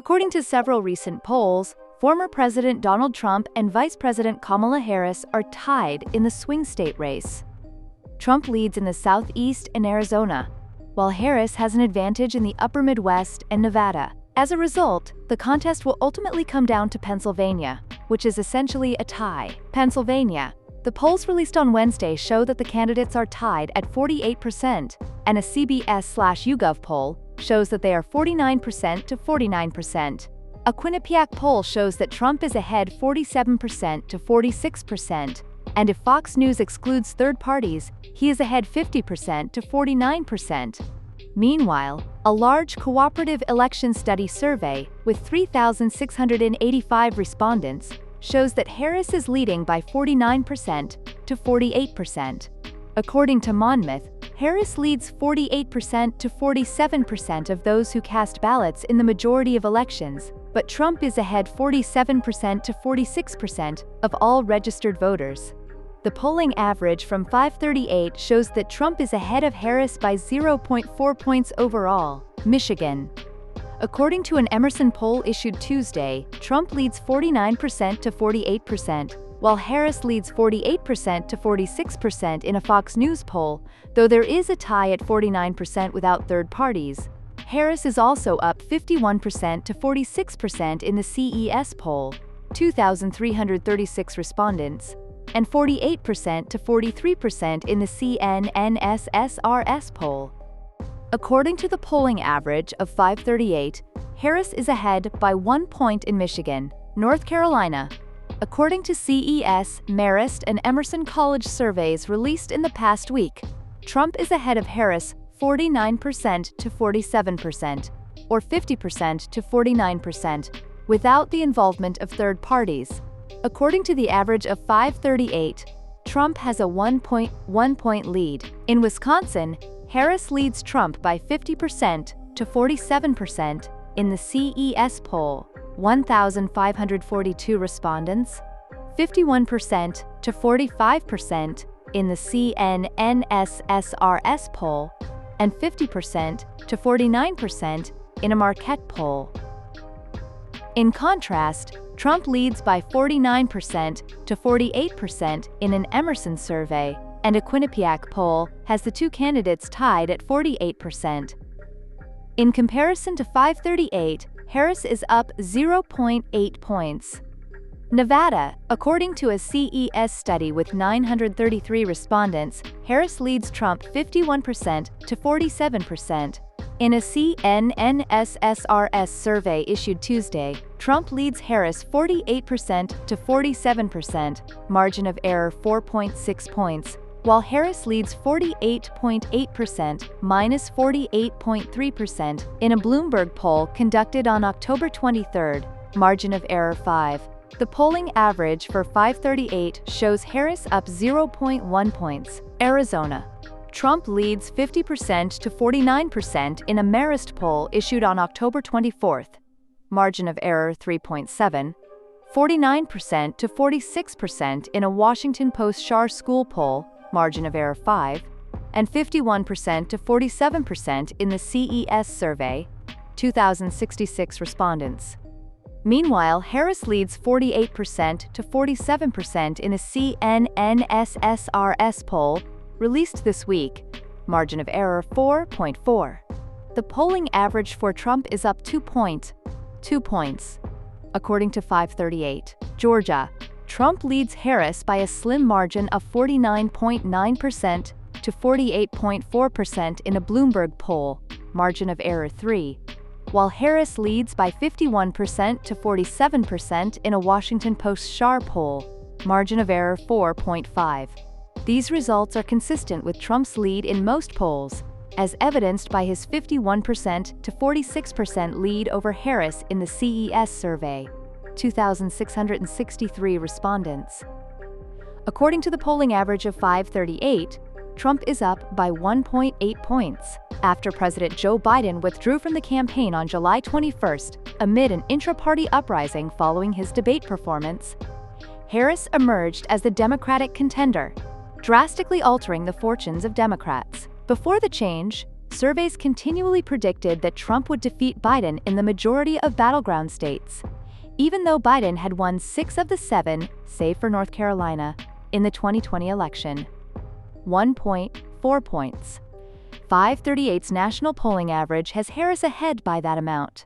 According to several recent polls, former President Donald Trump and Vice President Kamala Harris are tied in the swing state race. Trump leads in the Southeast and Arizona, while Harris has an advantage in the upper Midwest and Nevada. As a result, the contest will ultimately come down to Pennsylvania, which is essentially a tie. Pennsylvania. The polls released on Wednesday show that the candidates are tied at 48%, and a CBS/YouGov poll shows that they are 49% to 49%. A Quinnipiac poll shows that Trump is ahead 47% to 46%, and if Fox News excludes third parties, he is ahead 50% to 49%. Meanwhile, a large Cooperative Election Study survey with 3,685 respondents shows that Harris is leading by 49% to 48%. According to Monmouth, Harris leads 48% to 47% of those who cast ballots in the majority of elections, but Trump is ahead 47% to 46% of all registered voters. The polling average from 538 shows that Trump is ahead of Harris by 0.4 points overall. Michigan. According to an Emerson poll issued Tuesday, Trump leads 49% to 48%, while Harris leads 48% to 46% in a Fox News poll, though there is a tie at 49% without third parties. Harris is also up 51% to 46% in the CES poll, 2,336 respondents, and 48% to 43% in the CNNSSRS poll. According to the polling average of 538, Harris is ahead by 1 point in Michigan, North Carolina. According to CES, Marist, and Emerson College surveys released in the past week, Trump is ahead of Harris 49% to 47%, or 50% to 49%, without the involvement of third parties. According to the average of 538, Trump has a 1.1-point lead. In Wisconsin, Harris leads Trump by 50% to 47% in the CES poll, 1,542 respondents, 51% to 45% in the CNNSSRS poll, and 50% to 49% in a Marquette poll. In contrast, Trump leads by 49% to 48% in an Emerson survey, and a Quinnipiac poll has the two candidates tied at 48%. In comparison to 538, Harris is up 0.8 points. Nevada. According to a CES study with 933 respondents, Harris leads Trump 51% to 47%. In a CNNSSRS survey issued Tuesday, Trump leads Harris 48% to 47%, margin of error 4.6 points, while Harris leads 48.8% minus 48.3% in a Bloomberg poll conducted on October 23, margin of error 5. The polling average for 538 shows Harris up 0.1 points. Arizona. Trump leads 50% to 49% in a Marist poll issued on October 24, margin of error 3.7, 49% to 46% in a Washington Post-Schar School poll, margin of error 5, and 51% to 47% in the CES survey, 2,066 respondents. Meanwhile, Harris leads 48% to 47% in a CNNSSRS poll released this week, margin of error 4.4. The polling average for Trump is up 2 points. According to 538, Georgia, Trump leads Harris by a slim margin of 49.9% to 48.4% in a Bloomberg poll, margin of error 3, while Harris leads by 51% to 47% in a Washington Post-Schar poll, margin of error 4.5. These results are consistent with Trump's lead in most polls, as evidenced by his 51% to 46% lead over Harris in the CES survey, 2,663 respondents. According to the polling average of 538, Trump is up by 1.8 points after President Joe Biden withdrew from the campaign on July 21 amid an intra-party uprising following his debate performance. Harris emerged as the Democratic contender, drastically altering the fortunes of Democrats. Before the change, surveys continually predicted that Trump would defeat Biden in the majority of battleground states, even though Biden had won 6 of the 7, save for North Carolina, in the 2020 election. 1.4 points. 538's national polling average has Harris ahead by that amount.